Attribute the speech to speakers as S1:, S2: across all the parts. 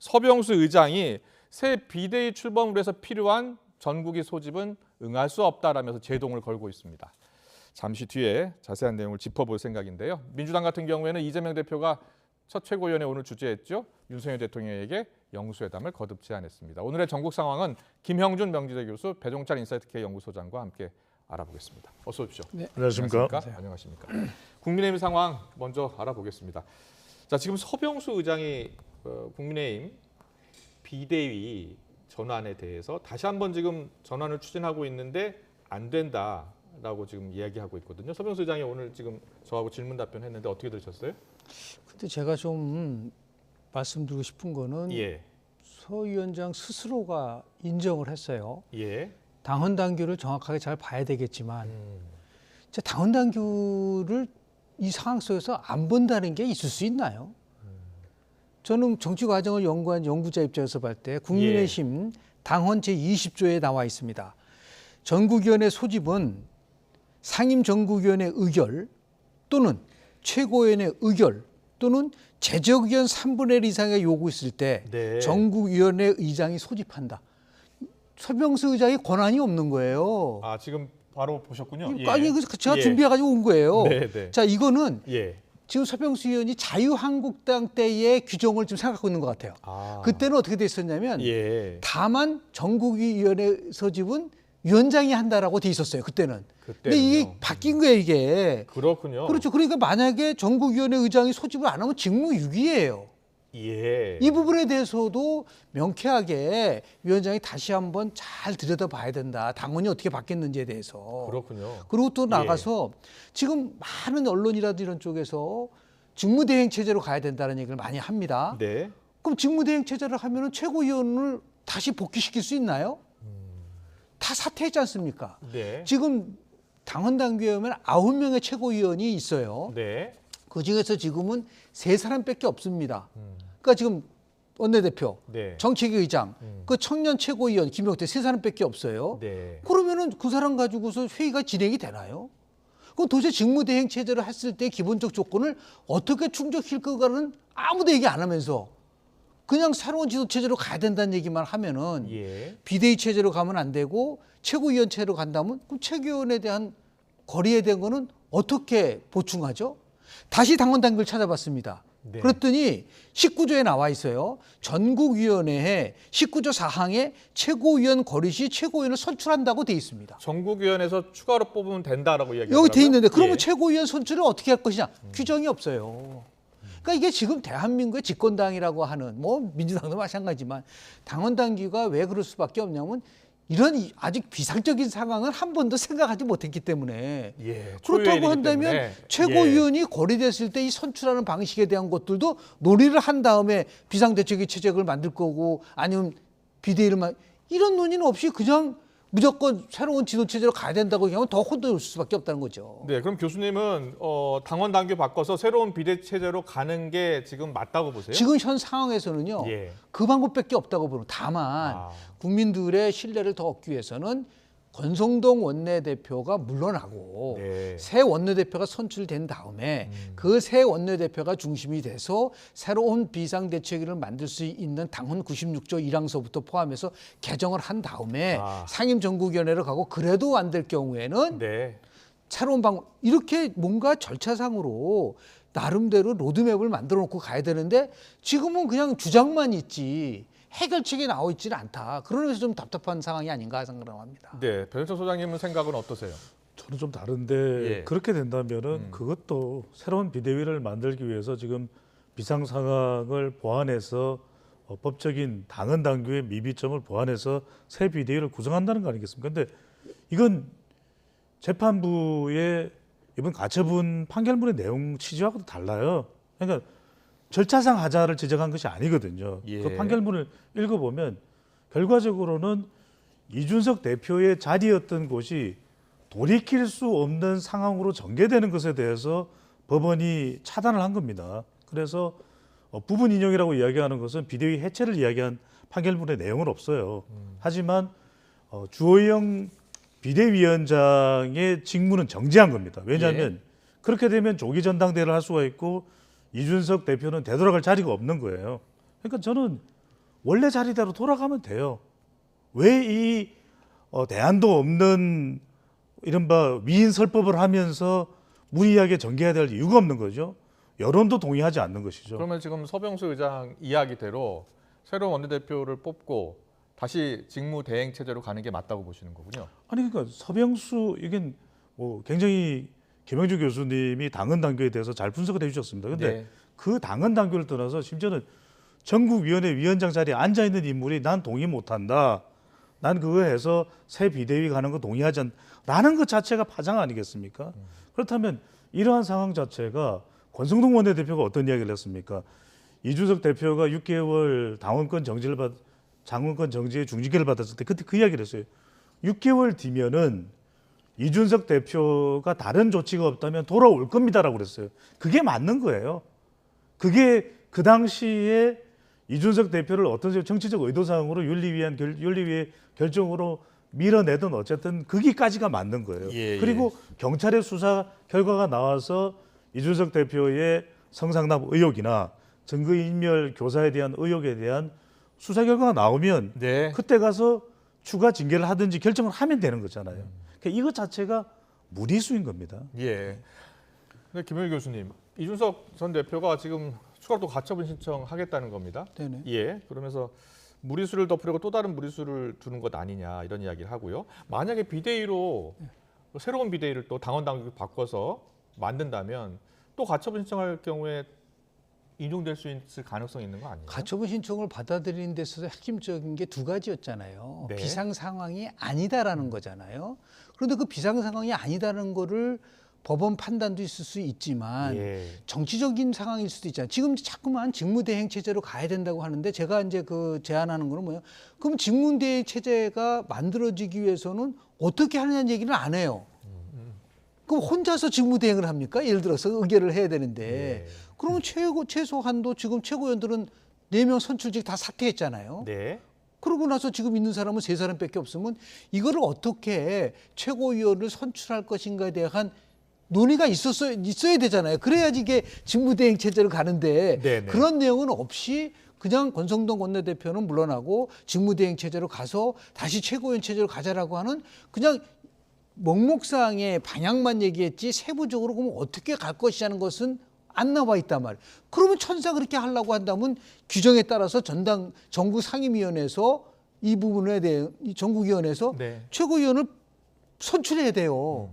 S1: 서병수 의장이 새 비대위 출범을 위해서 필요한 전국위 소집은 응할 수 없다라면서 제동을 걸고 있습니다. 잠시 뒤에 자세한 내용을 짚어볼 생각인데요. 민주당 같은 경우에는 이재명 대표가 첫 최고위원회 오늘 주재했죠. 윤석열 대통령에게 영수회담을 거듭 제안했습니다. 오늘의 전국 상황은 김형준 명지대 교수, 배종찬 인사이트K 연구소장과 함께 알아보겠습니다. 어서 오십시오.
S2: 네.
S3: 안녕하십니까?
S1: 안녕하십니까? 국민의힘 상황 먼저 알아보겠습니다. 자, 지금 서병수 의장이 국민의힘 비대위 전환에 대해서 다시 한번 지금 전환을 추진하고 있는데 안 된다라고 지금 이야기하고 있거든요. 서병수 의장이 오늘 지금 저하고 질문 답변했는데 어떻게 들으셨어요?
S2: 근데 제가 좀 말씀드리고 싶은 거는
S1: 예,
S2: 서 위원장 스스로가 인정을 했어요.
S1: 예,
S2: 당헌 당규를 정확하게 잘 봐야 되겠지만 당헌 당규를 이 상황 속에서 안 본다는 게 있을 수 있나요? 저는 정치 과정을 연구한 연구자 입장에서 볼 때 국민의힘 당헌 제20조에 나와 있습니다. 전국위원회 소집은 상임 전국위원회 의결 또는 최고위원회 의결 또는 제적의원 3분의 1 이상의 요구 있을 때
S1: 네.
S2: 전국위원회 의장이 소집한다. 서병수 의장이 권한이 없는 거예요.
S1: 아, 지금 바로 보셨군요.
S2: 아니, 제가
S1: 예.
S2: 준비해가지고 온 거예요.
S1: 네, 네.
S2: 자, 이거는
S1: 예.
S2: 지금 서병수 의원이 자유한국당 때의 규정을 지금 생각하고 있는 것 같아요.
S1: 아,
S2: 그때는 어떻게 돼 있었냐면
S1: 예.
S2: 다만 전국위원회 소집은 위원장이 한다라고 돼 있었어요. 그때는. 근데 이게
S1: 그때는요.
S2: 바뀐 거예요, 이게.
S1: 그렇군요.
S2: 그렇죠. 그러니까 만약에 전국위원회 의장이 소집을 안 하면 직무유기예요.
S1: 예.
S2: 이 부분에 대해서도 명쾌하게 위원장이 다시 한번 잘 들여다봐야 된다. 당원이 어떻게 바뀌었는지에 대해서.
S1: 그렇군요.
S2: 그리고 또 나가서 지금 많은 언론이라든지 이런 쪽에서 직무대행 체제로 가야 된다는 얘기를 많이 합니다.
S1: 네.
S2: 그럼 직무대행 체제를 하면은 최고위원을 다시 복귀시킬 수 있나요? 다 사퇴했지 않습니까?
S1: 네.
S2: 지금 당헌 당규에 보면 9명의 최고위원이 있어요.
S1: 네.
S2: 그 중에서 지금은 3사람밖에 없습니다. 그러니까 지금 원내대표,
S1: 네.
S2: 정책위 의장, 그 청년 최고위원 김용태 3사람밖에 없어요.
S1: 네.
S2: 그러면은 그 사람 가지고서 회의가 진행이 되나요? 그럼 도대체 직무대행 체제를 했을 때 기본적 조건을 어떻게 충족시킬 거가는 아무도 얘기 안 하면서 그냥 새로운 지도체제로 가야 된다는 얘기만 하면은
S1: 예.
S2: 비대위 체제로 가면 안 되고 최고위원 체제로 간다면 그럼 최고위원에 대한 거리에 대한 거는 어떻게 보충하죠? 다시 당헌 당규를 찾아봤습니다.
S1: 네.
S2: 그랬더니 19조에 나와 있어요. 전국위원회에 19조 4항에 최고위원 거리 시 최고위원을 선출한다고 돼 있습니다.
S1: 전국위원회에서 추가로 뽑으면 된다라고 이야기하더라고요.
S2: 여기 돼 있는데 그러면
S1: 예.
S2: 최고위원 선출을 어떻게 할 것이냐? 규정이 없어요. 그러니까 이게 지금 대한민국의 집권당이라고 하는 뭐 민주당도 마찬가지지만 당헌 당규가 왜 그럴 수밖에 없냐면 이런 아직 비상적인 상황을 한 번도 생각하지 못했기 때문에
S1: 예.
S2: 그렇다고
S1: 초유연이기
S2: 한다면
S1: 때문에.
S2: 최고위원이 거리됐을 때 이 선출하는 방식에 대한 것들도 논의를 한 다음에 비상대책위 체제를 만들 거고 아니면 비대위를 이런 논의는 없이 그냥 무조건 새로운 지도체제로 가야 된다고 얘기하면 더 혼돈이 올 수밖에 없다는 거죠.
S1: 네, 그럼 교수님은 당원 당규 바꿔서 새로운 비대 체제로 가는 게 지금 맞다고 보세요?
S2: 지금 현 상황에서는요.
S1: 예.
S2: 그 방법밖에 없다고 보는. 다만
S1: 아.
S2: 국민들의 신뢰를 더 얻기 위해서는 권성동 원내대표가 물러나고
S1: 네.
S2: 새 원내대표가 선출된 다음에 그 새 원내대표가 중심이 돼서 새로운 비상대책위를 만들 수 있는 당헌 96조 1항서부터 포함해서 개정을 한 다음에
S1: 아.
S2: 상임전국위원회로 가고 그래도 안 될 경우에는
S1: 네.
S2: 새로운 방법 이렇게 뭔가 절차상으로 나름대로 로드맵을 만들어 놓고 가야 되는데 지금은 그냥 주장만 있지 해결책이 나와 있지는 않다. 그러면서 좀 답답한 상황이 아닌가 생각합니다.
S1: 네, 배종찬 소장님은 생각은 어떠세요?
S3: 저는 좀 다른데
S1: 예.
S3: 그렇게 된다면은 그것도 새로운 비대위를 만들기 위해서 지금 비상 상황을 보완해서 법적인 당헌 당규의 미비점을 보완해서 새 비대위를 구성한다는 거 아니겠습니까? 근데 이건 재판부의 이번 가처분 판결문의 내용 취지하고도 달라요. 그러니까 절차상 하자를 지적한 것이 아니거든요.
S1: 예.
S3: 그 판결문을 읽어보면 결과적으로는 이준석 대표의 자리였던 곳이 돌이킬 수 없는 상황으로 전개되는 것에 대해서 법원이 차단을 한 겁니다. 그래서 부분 인용이라고 이야기하는 것은 비대위 해체를 이야기한 판결문의 내용은 없어요. 하지만 주호영 비대위원장의 직무는 정지한 겁니다. 왜냐하면 그렇게 되면 조기 전당대회를 할 수가 있고 이준석 대표는 되돌아갈 자리가 없는 거예요. 그러니까 저는 원래 자리대로 돌아가면 돼요. 왜 이 대안도 없는 이른바 위인설법을 하면서 무리하게 전개해야 될 이유가 없는 거죠. 여론도 동의하지 않는 것이죠.
S1: 그러면 지금 서병수 의장 이야기대로 새로운 원내대표를 뽑고 다시 직무 대행 체제로 가는 게 맞다고 보시는 거군요.
S3: 아니 그러니까 서병수 이게 뭐 굉장히 김영주 교수님이 당헌 당규에 대해서 잘 분석을 해주셨습니다. 근데
S1: 네.
S3: 그 당헌 당규를 떠나서 심지어는 전국위원회 위원장 자리에 앉아 있는 인물이 난 동의 못한다. 난 그거 해서 새 비대위 가는 거 동의하지 않라는 것 자체가 파장 아니겠습니까? 그렇다면 이러한 상황 자체가 권성동 원내대표가 어떤 이야기를 했습니까? 이준석 대표가 6개월 당원권 정지를 장원권 정지의 중징계를 받았을 때 그때 그 이야기를 했어요. 6개월 뒤면은 이준석 대표가 다른 조치가 없다면 돌아올 겁니다라고 그랬어요. 그게 맞는 거예요. 그게 그 당시에 이준석 대표를 어떤 정치적 의도상으로 윤리위의 결정으로 밀어내든 어쨌든 거기까지가 맞는 거예요.
S1: 예,
S3: 그리고 경찰의 수사 결과가 나와서 이준석 대표의 성상납 의혹이나 증거인멸 교사에 대한 의혹에 대한 수사 결과가 나오면
S1: 네.
S3: 그때 가서 추가 징계를 하든지 결정을 하면 되는 거잖아요. 그러니까 이것 자체가 무리수인 겁니다.
S1: 예. 근데 김영일 교수님, 이준석 전 대표가 지금 추가로 또 가처분 신청하겠다는 겁니다.
S2: 네네.
S1: 예. 그러면서 무리수를 덮으려고 또 다른 무리수를 두는 것 아니냐 이런 이야기를 하고요. 만약에 비대위로 새로운 비대위를 또 당원 당규 바꿔서 만든다면 또 가처분 신청할 경우에 인용될 수 있을 가능성이 있는 거 아니에요?
S2: 가처분 신청을 받아들이는 데 있어서 핵심적인 게 두 가지였잖아요.
S1: 네.
S2: 비상 상황이 아니다라는 거잖아요. 그런데 그 비상 상황이 아니다라는 거를 법원 판단도 있을 수 있지만
S1: 예.
S2: 정치적인 상황일 수도 있잖아요. 지금 자꾸만 직무대행 체제로 가야 된다고 하는데 제가 이제 그 제안하는 거는 뭐예요? 그럼 직무대행 체제가 만들어지기 위해서는 어떻게 하느냐는 얘기를 안 해요. 그럼 혼자서 직무대행을 합니까? 예를 들어서 의결을 해야 되는데
S1: 네.
S2: 그러면 최소한도 지금 최고위원들은 4명 선출직 다 사퇴했잖아요.
S1: 네.
S2: 그러고 나서 지금 있는 사람은 3사람밖에 없으면 이거를 어떻게 최고위원을 선출할 것인가에 대한 논의가 있어야 되잖아요. 그래야지 이게 직무대행 체제로 가는데
S1: 네네.
S2: 그런 내용은 없이 그냥 권성동 원내대표는 물러나고 직무대행 체제로 가서 다시 최고위원 체제로 가자라고 하는 그냥 목록상의 방향만 얘기했지 세부적으로 그러면 어떻게 갈 것이라는 것은 안 나와 있단 말이에요. 그러면 천사 그렇게 하려고 한다면 규정에 따라서 전국 상임위원회에서 이 부분에 대해 이 전국위원회에서
S1: 네.
S2: 최고위원을 선출해야 돼요.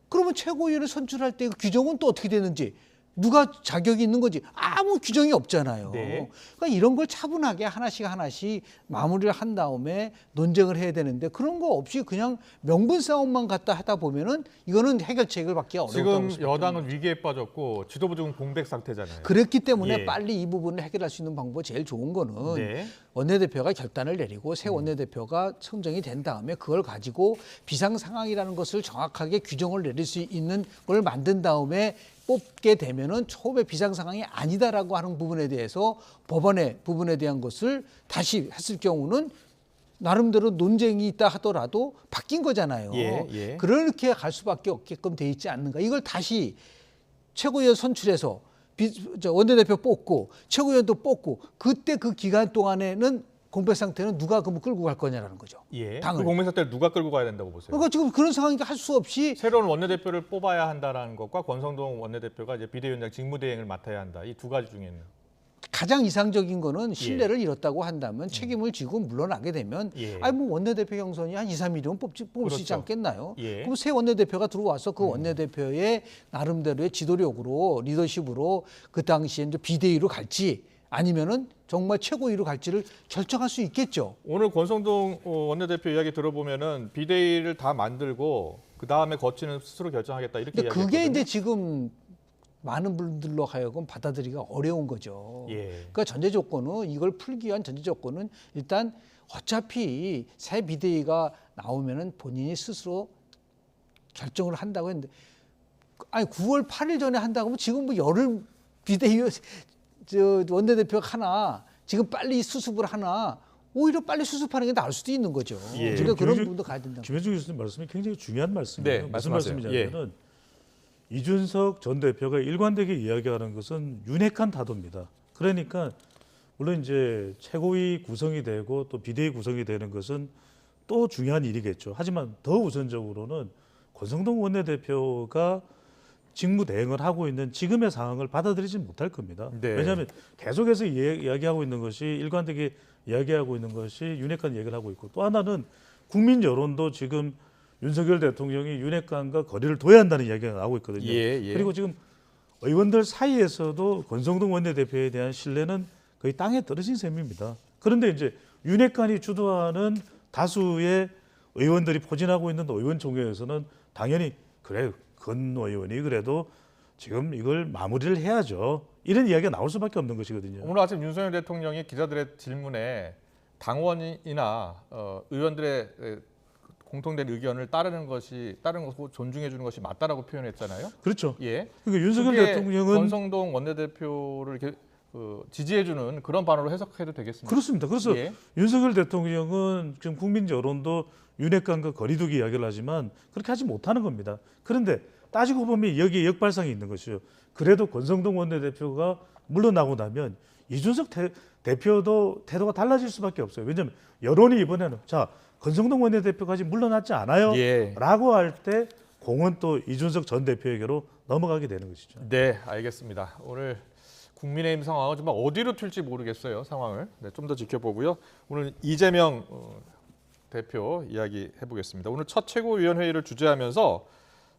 S2: 그러면 최고위원을 선출할 때 그 규정은 또 어떻게 되는지 누가 자격이 있는 건지 아무 규정이 없잖아요.
S1: 네.
S2: 그러니까 이런 걸 차분하게 하나씩 마무리를 한 다음에 논쟁을 해야 되는데 그런 거 없이 그냥 명분 싸움만 갖다 하다 보면은 이거는 해결책을 받기가 어렵다고
S1: 지금 여당은 위기에 빠졌고 지도부 지금 공백 상태잖아요.
S2: 그랬기 때문에
S1: 예.
S2: 빨리 이 부분을 해결할 수 있는 방법이 제일 좋은 거는
S1: 네.
S2: 원내대표가 결단을 내리고 새 원내대표가 선정이 된 다음에 그걸 가지고 비상 상황이라는 것을 정확하게 규정을 내릴 수 있는 걸 만든 다음에 뽑게 되면은 처음에 비상 상황이 아니다라고 하는 부분에 대해서 법원의 부분에 대한 것을 다시 했을 경우는 나름대로 논쟁이 있다 하더라도 바뀐 거잖아요.
S1: 예, 예.
S2: 그렇게 갈 수밖에 없게끔 돼 있지 않는가. 이걸 다시 최고위원 선출해서 원내대표 뽑고 최고위원도 뽑고 그때 그 기간 동안에는 공백 상태는 누가 그럼 끌고 갈 거냐라는 거죠.
S1: 예.
S2: 당을.
S1: 그 공백 상태를 누가 끌고 가야 된다고 보세요?
S2: 그러니까 지금 그런 상황이니까 할 수 없이
S1: 새로운 원내대표를 뽑아야 한다라는 것과 권성동 원내대표가 이제 비대위원장 직무대행을 맡아야 한다. 이 두 가지 중에는
S2: 가장 이상적인 거는 신뢰를 잃었다고 한다면 책임을 지고 물러나게 되면
S1: 예.
S2: 아니 뭐 원내대표 경선이 한 2, 3일이면 뽑을 수 있지
S1: 그렇죠.
S2: 않겠나요?
S1: 예.
S2: 그럼 새 원내대표가 들어와서 그 원내대표의 나름대로의 지도력으로 리더십으로 그 당시에 이제 비대위로 갈지 아니면은 정말 최고위로 갈지를 결정할 수 있겠죠.
S1: 오늘 권성동 원내대표 이야기 들어보면은 비대위를 다 만들고 그 다음에 거치는 스스로 결정하겠다 이렇게
S2: 근데
S1: 이야기했거든요.
S2: 그게 이제 지금 많은 분들로 하여금 받아들이기가 어려운 거죠.
S1: 예.
S2: 그러니까 전제 조건은 이걸 풀기 위한 전제 조건은 일단 어차피 새 비대위가 나오면은 본인이 스스로 결정을 한다고 했는데 아니 9월 8일 전에 한다고 하면 지금 뭐 열흘 비대위 원내대표가 하나 지금 빨리 수습을 하나 오히려 빨리 수습하는 게 나을 수도 있는 거죠.
S1: 예.
S2: 우리가 그런
S3: 김현주-
S2: 부분도 가야 된다.
S3: 김현주 교수님 말씀이 굉장히 중요한 말씀이에요.
S1: 네,
S3: 무슨
S1: 말씀하세요.
S3: 말씀이냐면은 이준석 전 대표가 일관되게 이야기하는 것은 윤핵한 타도입니다. 그러니까 물론 이제 최고위 구성이 되고 또 비대위 구성이 되는 것은 또 중요한 일이겠죠. 하지만 더 우선적으로는 권성동 원내대표가 직무 대행을 하고 있는 지금의 상황을 받아들이지 못할 겁니다.
S1: 네.
S3: 왜냐하면 계속해서 이야기하고 있는 것이 일관되게 이야기하고 있는 것이 윤핵관 얘기를 하고 있고 또 하나는 국민 여론도 지금 윤석열 대통령이 윤핵관과 거리를 둬야 한다는 이야기가 나오고 있거든요.
S1: 예.
S3: 그리고 지금 의원들 사이에서도 권성동 원내대표에 대한 신뢰는 거의 땅에 떨어진 셈입니다. 그런데 이제 윤핵관이 주도하는 다수의 의원들이 포진하고 있는 의원총회에서는 당연히 그래 권 의원이 그래도 지금 이걸 마무리를 해야죠. 이런 이야기가 나올 수밖에 없는 것이거든요.
S1: 오늘 아침 윤석열 대통령이 기자들의 질문에 당원이나 의원들의 공통된 의견을 따르는 것을 존중해 주는 것이 맞다라고 표현했잖아요.
S3: 그렇죠.
S1: 예.
S3: 그러니까 윤석열
S1: 그게
S3: 대통령은
S1: 권성동 원내대표를 이렇게 지지해 주는 그런 반응으로 해석해도 되겠습니다.
S3: 그렇습니다. 그래서
S1: 예.
S3: 윤석열 대통령은 지금 국민 여론도 윤핵관과 거리두기 이야기를 하지만 그렇게 하지 못하는 겁니다. 그런데 따지고 보면 여기에 역발상이 있는 것이죠. 그래도 권성동 원내대표가 물러나고 나면 이준석 대표도 태도가 달라질 수밖에 없어요. 왜냐하면 여론이 이번에는 자 권성동 원내대표가 아직 물러났지 않아요?
S1: 예.
S3: 라고 할 때 공은 또 이준석 전 대표에게로 넘어가게 되는 것이죠.
S1: 네, 알겠습니다. 오늘 국민의힘 상황은 정말 어디로 튈지 모르겠어요. 상황을 좀 더 지켜보고요. 오늘 이재명 대표 이야기 해보겠습니다. 오늘 첫 최고위원회의를 주재하면서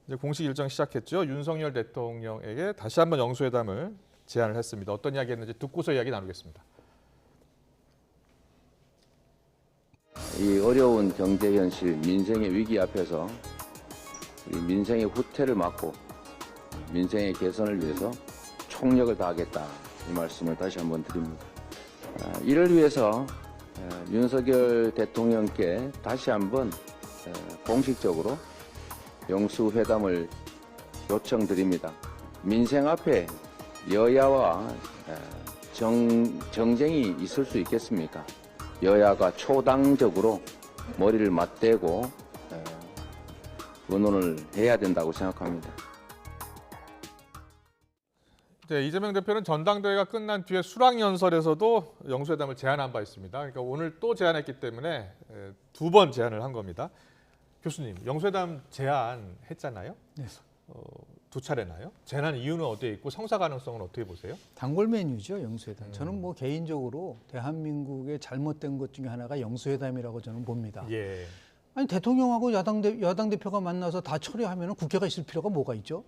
S1: 이제 공식 일정 시작했죠. 윤석열 대통령에게 다시 한번 영수회담을 제안을 했습니다. 어떤 이야기 했는지 듣고서 이야기 나누겠습니다.
S4: 이 어려운 경제 현실, 민생의 위기 앞에서 이 민생의 후퇴를 막고 민생의 개선을 위해서 총력을 다하겠다 이 말씀을 다시 한번 드립니다. 이를 위해서 윤석열 대통령께 다시 한번 공식적으로 영수회담을 요청드립니다. 민생 앞에 여야와 정쟁이 있을 수 있겠습니까? 여야가 초당적으로 머리를 맞대고 의논을 해야 된다고 생각합니다.
S1: 네, 이재명 대표는 전당대회가 끝난 뒤에 수락연설에서도 영수회담을 제안한 바 있습니다. 그러니까 오늘 또 제안했기 때문에 두 번 제안을 한 겁니다. 교수님, 영수회담 제안했잖아요.
S2: 네.
S1: 두 차례나요? 제안한 이유는 어디에 있고 성사 가능성은 어떻게 보세요?
S2: 단골 메뉴죠, 영수회담. 저는 뭐 개인적으로 대한민국의 잘못된 것 중에 하나가 영수회담이라고 저는 봅니다.
S1: 예.
S2: 아니 대통령하고 여당 대표가 만나서 다 처리하면 국회가 있을 필요가 뭐가 있죠?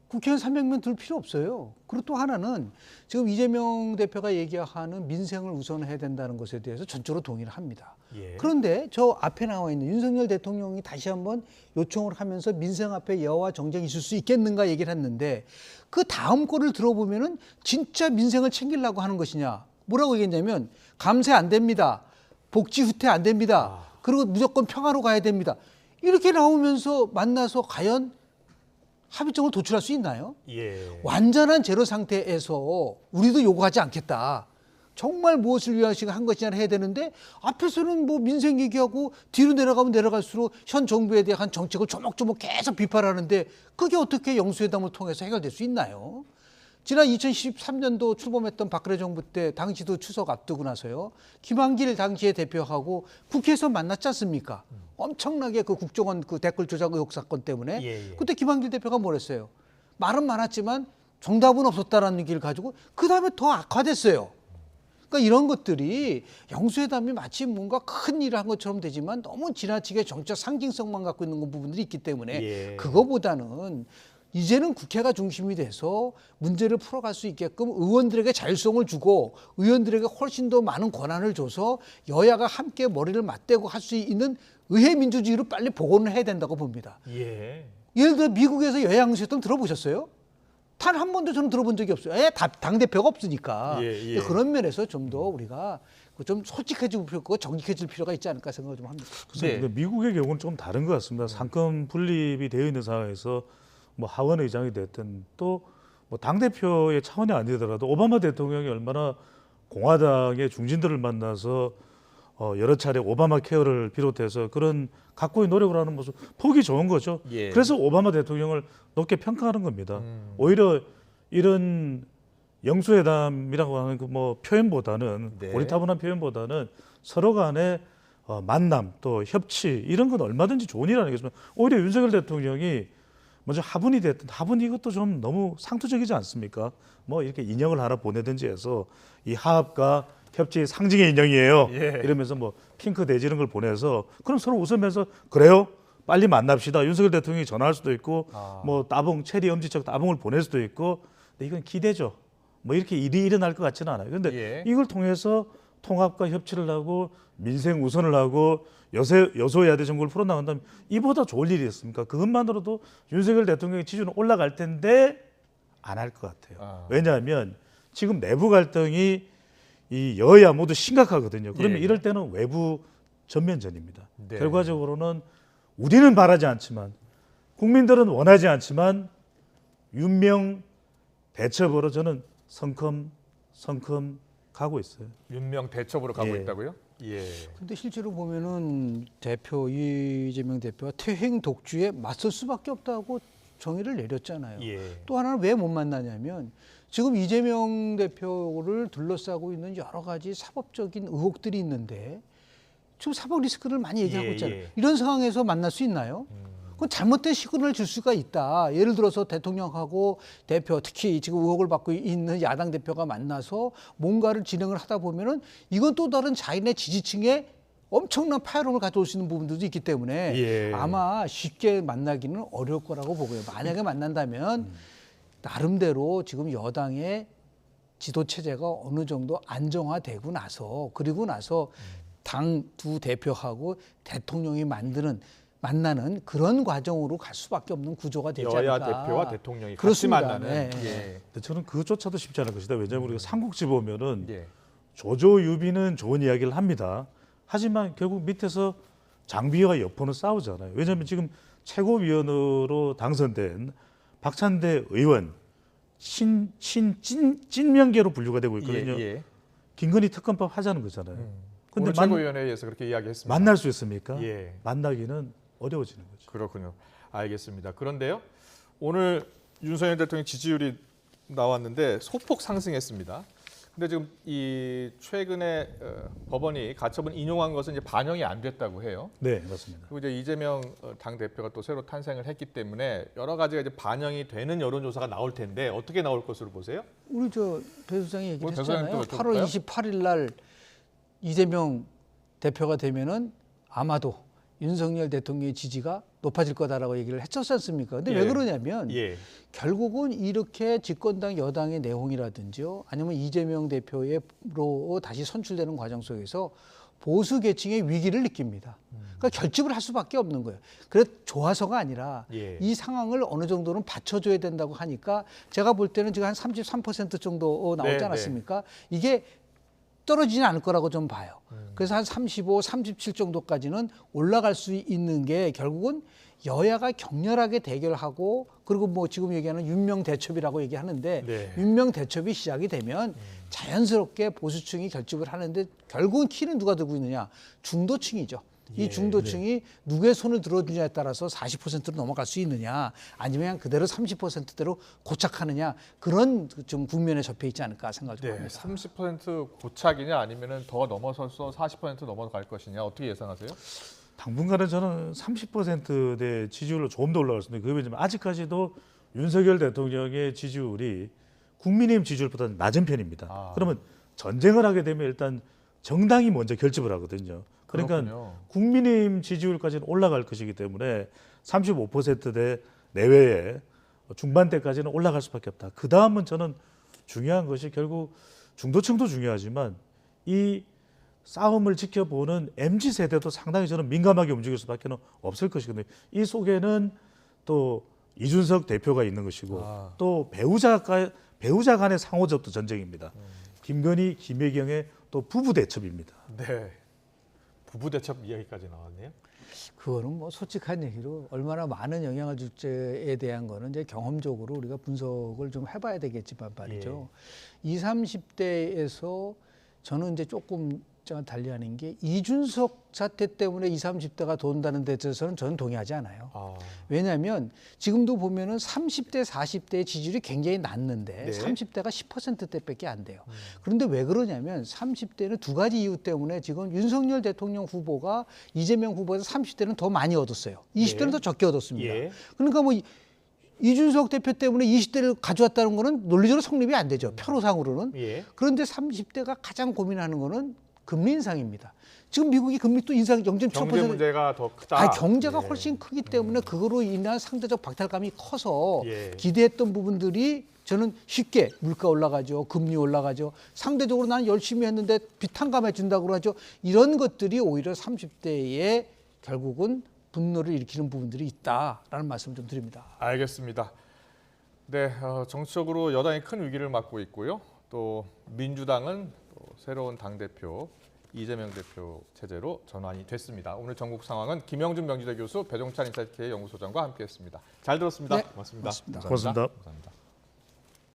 S2: 국회의원 300명 들 필요 없어요. 그리고 또 하나는 지금 이재명 대표가 얘기하는 민생을 우선해야 된다는 것에 대해서 전적으로 동의를 합니다.
S1: 예.
S2: 그런데 저 앞에 나와 있는 윤석열 대통령이 다시 한번 요청을 하면서 민생 앞에 여와 정쟁이 있을 수 있겠는가 얘기를 했는데 그 다음 거를 들어보면은 진짜 민생을 챙기려고 하는 것이냐. 뭐라고 얘기했냐면 감세 안 됩니다. 복지 후퇴 안 됩니다. 그리고 무조건 평화로 가야 됩니다. 이렇게 나오면서 만나서 과연 합의점을 도출할 수 있나요?
S1: 예.
S2: 완전한 제로 상태에서 우리도 요구하지 않겠다. 정말 무엇을 위한 한 것이냐 해야 되는데 앞에서는 뭐 민생 얘기하고 뒤로 내려가면 내려갈수록 현 정부에 대한 정책을 조목조목 계속 비판하는데 그게 어떻게 영수회담을 통해서 해결될 수 있나요? 지난 2013년도 출범했던 박근혜 정부 때 당시도 추석 앞두고 나서요. 김한길 당시의 대표하고 국회에서 만났지 않습니까? 엄청나게 그 국정원 그 댓글 조작 의혹 사건 때문에
S1: 예.
S2: 그때 김한길 대표가 뭐랬어요? 말은 많았지만 정답은 없었다라는 얘기를 가지고 그 다음에 더 악화됐어요. 그러니까 이런 것들이 영수회담이 마치 뭔가 큰 일을 한 것처럼 되지만 너무 지나치게 정치적 상징성만 갖고 있는 부분들이 있기 때문에
S1: 예.
S2: 그거보다는 이제는 국회가 중심이 돼서 문제를 풀어갈 수 있게끔 의원들에게 자율성을 주고 의원들에게 훨씬 더 많은 권한을 줘서 여야가 함께 머리를 맞대고 할 수 있는 의회 민주주의로 빨리 복원을 해야 된다고 봅니다.
S1: 예.
S2: 예를 들어 미국에서 여야 영수회담 들어보셨어요? 단 한 번도 저는 들어본 적이 없어요. 당대표가 없으니까.
S1: 예.
S2: 그런 면에서 좀 더 우리가 좀 솔직해지고 필요고 정직해질 필요가 있지 않을까 생각을 좀 합니다.
S1: 네.
S3: 미국의 경우는 좀 다른 것 같습니다. 상권 분립이 되어 있는 상황에서 뭐 하원 의장이 됐든 또 뭐 당대표의 차원이 아니더라도 오바마 대통령이 얼마나 공화당의 중진들을 만나서 여러 차례 오바마 케어를 비롯해서 그런 각고의 노력을 하는 모습 보기 좋은 거죠.
S1: 예.
S3: 그래서 오바마 대통령을 높게 평가하는 겁니다. 오히려 이런 영수회담이라고 하는 그 뭐 표현보다는
S1: 네.
S3: 고리타분한 표현보다는 서로 간에 만남 또 협치 이런 건 얼마든지 좋은 일 아니겠습니까? 오히려 윤석열 대통령이 먼저 하분이 됐든 하분 이것도 좀 너무 상투적이지 않습니까? 뭐 이렇게 인형을 하나 보내든지 해서 이 화합과 협치의 상징의 인형이에요.
S1: 예.
S3: 이러면서 뭐 핑크 대지 이런 걸 보내서 그럼 서로 웃으면서 그래요? 빨리 만납시다. 윤석열 대통령이 전화할 수도 있고 뭐 따봉 체리 엄지척 따봉을 보낼 수도 있고 근데 이건 기대죠. 뭐 이렇게 일이 일어날 것 같지는 않아요. 그런데
S1: 예.
S3: 이걸 통해서 통합과 협치를 하고 민생 우선을 하고 여소야대 정국을 풀어나간다면 이보다 좋을 일이 있습니까? 그것만으로도 윤석열 대통령의 지지율은 올라갈 텐데 안 할 것 같아요. 왜냐하면 지금 내부 갈등이 이 여야 모두 심각하거든요. 그러면
S1: 예.
S3: 이럴 때는 외부 전면전입니다.
S1: 네.
S3: 결과적으로는 우리는 바라지 않지만 국민들은 원하지 않지만 윤명 대첩으로 저는 성큼 가고 있어요.
S1: 윤명 대첩으로 가고
S3: 예.
S1: 있다고요? 예.
S2: 근데 실제로 보면은 이재명 대표가 퇴행 독주에 맞설 수밖에 없다고 정의를 내렸잖아요.
S1: 예.
S2: 또 하나는 왜 못 만나냐면 지금 이재명 대표를 둘러싸고 있는 여러 가지 사법적인 의혹들이 있는데 지금 사법 리스크를 많이 얘기하고
S1: 예,
S2: 있잖아요.
S1: 예.
S2: 이런 상황에서 만날 수 있나요? 그건 잘못된 시그널을 줄 수가 있다. 예를 들어서 대통령하고 대표, 특히 지금 의혹을 받고 있는 야당 대표가 만나서 뭔가를 진행을 하다 보면은 이건 또 다른 자신의 지지층에 엄청난 파열음을 가져올 수 있는 부분들도 있기 때문에
S1: 예.
S2: 아마 쉽게 만나기는 어려울 거라고 보고요. 만약에 만난다면 나름대로 지금 여당의 지도 체제가 어느 정도 안정화되고 나서 그리고 나서 당 두 대표하고 대통령이 만나는 그런 과정으로 갈 수밖에 없는 구조가 되지 않을까.
S1: 여야 대표와 대통령이 같이
S2: 그렇습니다.
S1: 만나는.
S2: 네.
S1: 예.
S3: 근데 저는 그것조차도 쉽지 않을 것이다. 왜냐하면 우리가 삼국지 보면은
S1: 예.
S3: 조조유비는 좋은 이야기를 합니다. 하지만 결국 밑에서 장비와 여포는 싸우잖아요. 왜냐하면 지금 최고위원으로 당선된 박찬대 의원 찐명계로 분류가 되고 있거든요.
S1: 예. 예.
S3: 김건희 특검법 하자는 거잖아요.
S1: 오늘
S3: 근데
S1: 최고위원회에서 그렇게 이야기했습니다.
S3: 만날 수 있습니까?
S1: 예.
S3: 만나기는 어려워지는 거죠.
S1: 그렇군요. 알겠습니다. 그런데요, 오늘 윤석열 대통령 지지율이 나왔는데 소폭 상승했습니다. 근데 지금 이 최근에 법원이 가처분 인용한 것은 이제 반영이 안 됐다고 해요.
S3: 네, 맞습니다.
S1: 그리고 이제 이재명 당 대표가 또 새로 탄생을 했기 때문에 여러 가지가 이제 반영이 되는 여론조사가 나올 텐데 어떻게 나올 것으로 보세요?
S2: 우리 배 소장이
S1: 뭐
S2: 얘기했잖아요.
S1: 배 소장님도
S2: 8월
S1: 여쭤볼까요?
S2: 28일 날 이재명 대표가 되면은 아마도 윤석열 대통령의 지지가 높아질 거다라고 얘기를 했었지 않습니까? 근데 왜
S1: 예.
S2: 그러냐면
S1: 예.
S2: 결국은 이렇게 집권당 여당의 내홍이라든지요, 아니면 이재명 대표로 다시 선출되는 과정 속에서 보수 계층의 위기를 느낍니다. 그러니까 결집을 할 수밖에 없는 거예요. 그래 좋아서가 아니라
S1: 예.
S2: 이 상황을 어느 정도는 받쳐줘야 된다고 하니까 제가 볼 때는 지금 한 33% 정도 나오지
S1: 네,
S2: 않았습니까? 이게 떨어지지 않을 거라고 좀 봐요. 그래서 한 35, 37 정도까지는 올라갈 수 있는 게 결국은 여야가 격렬하게 대결하고 그리고 뭐 지금 얘기하는 윤명 대첩이라고 얘기하는데
S1: 네.
S2: 윤명 대첩이 시작이 되면 자연스럽게 보수층이 결집을 하는데 결국은 키는 누가 들고 있느냐? 중도층이죠. 이 중도층이 누구의 손을 들어주냐에 따라서 40%로 넘어갈 수 있느냐 아니면 그대로 30%대로 고착하느냐 그런 좀 국면에 접해 있지 않을까 생각을
S1: 네.
S2: 합니다.
S1: 30% 고착이냐 아니면은 더 넘어서서 40% 넘어갈 것이냐 어떻게 예상하세요?
S3: 당분간은 저는 30%대 지지율로 조금 더 올라갈 수 있는데 그게 왜냐면 아직까지도 윤석열 대통령의 지지율이 국민의힘 지지율보다 낮은 편입니다. 그러면 전쟁을 하게 되면 일단 정당이 먼저 결집을 하거든요. 그러니까
S1: 그렇군요.
S3: 국민의힘 지지율까지는 올라갈 것이기 때문에 35%대 내외에 중반대까지는 올라갈 수밖에 없다. 그 다음은 저는 중요한 것이 결국 중도층도 중요하지만 이 싸움을 지켜보는 MZ 세대도 상당히 저는 민감하게 움직일 수밖에 없을 것이거든요. 이 속에는 또 이준석 대표가 있는 것이고 또 배우자 간의 상호접도 전쟁입니다. 김건희, 김혜경의 또 부부 대첩입니다.
S1: 네. 부부 대첩 이야기까지 나왔네요.
S2: 그거는 뭐 솔직한 얘기로 얼마나 많은 영향을 줄지에 대한 거는 이제 경험적으로 우리가 분석을 좀 해봐야 되겠지만 말이죠. 20, 30대에서 저는 이제 조금 입장을 달리하는 게 이준석 사태 때문에 20, 30대가 돈다는 데 대해서는 저는 동의하지 않아요. 왜냐하면 지금도 보면은 30대, 40대의 지지율이 굉장히 낮는데
S1: 네.
S2: 30대가 10%대밖에 안 돼요. 그런데 왜 그러냐면 30대는 두 가지 이유 때문에 지금 윤석열 대통령 후보가 이재명 후보에서 30대는 더 많이 얻었어요. 20대는
S1: 네.
S2: 더 적게 얻었습니다.
S1: 예.
S2: 그러니까 뭐 이준석 대표 때문에 20대를 가져왔다는 거는 논리적으로 성립이 안 되죠. 표로상으로는.
S1: 예.
S2: 그런데 30대가 가장 고민하는 거는 금리 인상입니다. 지금 미국이 금리 또 인상 0.75%.
S1: 경제 문제가 더 크다.
S2: 아, 경제가
S1: 예.
S2: 훨씬 크기 때문에 그거로 인한 상대적 박탈감이 커서
S1: 예.
S2: 기대했던 부분들이 저는 쉽게 물가 올라가죠. 금리 올라가죠. 상대적으로 나는 열심히 했는데 비탄감해 준다고 하죠. 이런 것들이 오히려 30대에 결국은 분노를 일으키는 부분들이 있다라는 말씀 좀 드립니다.
S1: 알겠습니다. 네, 정치적으로 여당이 큰 위기를 맞고 있고요. 또 민주당은 또 새로운 당대표 이재명 대표 체제로 전환이 됐습니다. 오늘 전국 상황은 김영준 명지대 교수, 배종찬 인사이트K 연구소장과 함께했습니다. 잘 들었습니다.
S2: 네,
S1: 고맙습니다.
S2: 고맙습니다.
S3: 고맙습니다.
S1: 감사합니다.